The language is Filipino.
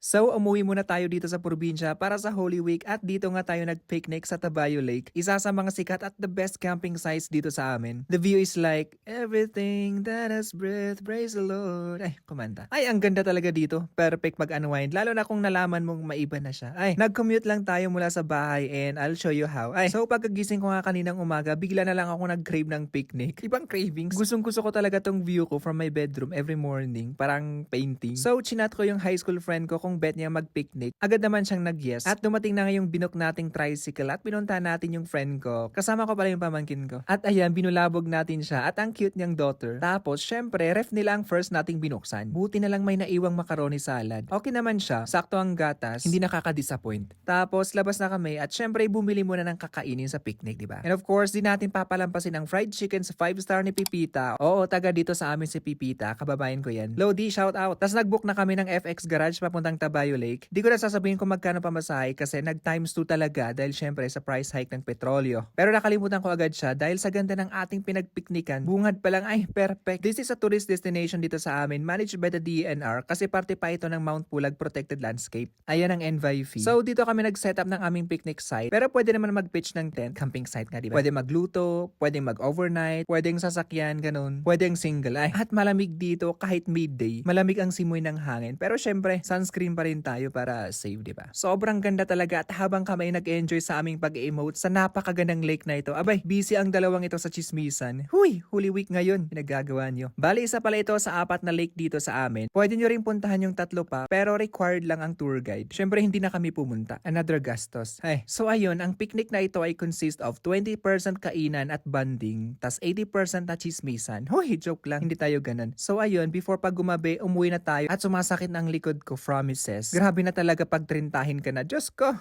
So, umuwi muna tayo dito sa probinsya para sa Holy Week at dito nga tayo nag-picnic sa Tabayo Lake. Isa sa mga sikat at the best camping sites dito sa amin. The view is like, everything that has breath, praise the Lord. Ay, kumanta. Ay, ang ganda talaga dito. Perfect mag-unwind. Lalo na kung nalaman mong maiba na siya. Ay, nag-commute lang tayo mula sa bahay and I'll show you how. Ay, so pagkagising ko nga kaninang umaga, bigla na lang ako nag-crave ng picnic. Ibang cravings. Gustong-gusto ko talaga tong view ko from my bedroom every morning. Parang painting. So, chinat ko yung high school friend ko kung bet niya mag-picnic. Agad naman siyang nag-yes. At dumating na nga yung binok nating tricycle at pinunta natin yung friend ko. Kasama ko pala yung pamangkin ko. At ayan, binulabog natin siya at ang cute niyang daughter. Tapos, syempre, ref nila ang first nating binuksan. Buti na lang may naiwang macaroni salad. Okay naman siya. Sakto ang gatas. Hindi nakaka-disappoint. Tapos, labas na kami at syempre, bumili muna ng kakainin sa picnic, di ba? And of course, di natin papalampasin ang fried chicken sa 5-star ni Pipita. Oo, taga dito sa amin si Pipita. Kababayan ko yan. Lodi, shout out. Tapos nag-book na kami ng FX Garage papuntang Tabayo Lake. Di ko na sasabihin kung magkano pamasahe kasi nag times 2 talaga dahil syempre sa price hike ng petrolyo. Pero nakalimutan ko agad siya dahil sa ganda ng ating pinagpiknikan. Bungad pa lang ay perfect. This is a tourist destination dito sa amin managed by the DENR kasi parte pa ito ng Mount Pulag Protected Landscape. Ayan ang NYFE. So dito kami nag-set up ng aming picnic site pero pwede naman mag-pitch ng tent, camping site nga diba? Pwede magluto, pwede mag-overnight, pwedeng sasakyan, ganun. Pwedeng single ay. At malamig dito kahit midday. Malamig ang simoy ng hangin pero syempre sunscreen pa rin tayo para safe, di ba? Sobrang ganda talaga at habang kami nag-enjoy sa aming pag-emote sa napakagandang lake na ito, abay, busy ang dalawang ito sa chismisan. Huy, Holy Week ngayon, pinagagawa nyo. Bali, isa pala ito sa 4 na lake dito sa amin. Pwede nyo rin puntahan yung 3 pa, pero required lang ang tour guide. Syempre, hindi na kami pumunta. Another gastos. Ay, so ayun, ang picnic na ito ay consist of 20% kainan at banding, tas 80% na chismisan. Huy, joke lang, hindi tayo ganun. So ayun, before pag gumabi, umuwi na tayo at sumasakit ang likod ko, promises. Grabe na talaga pag trintahin ka na. Diyos ko!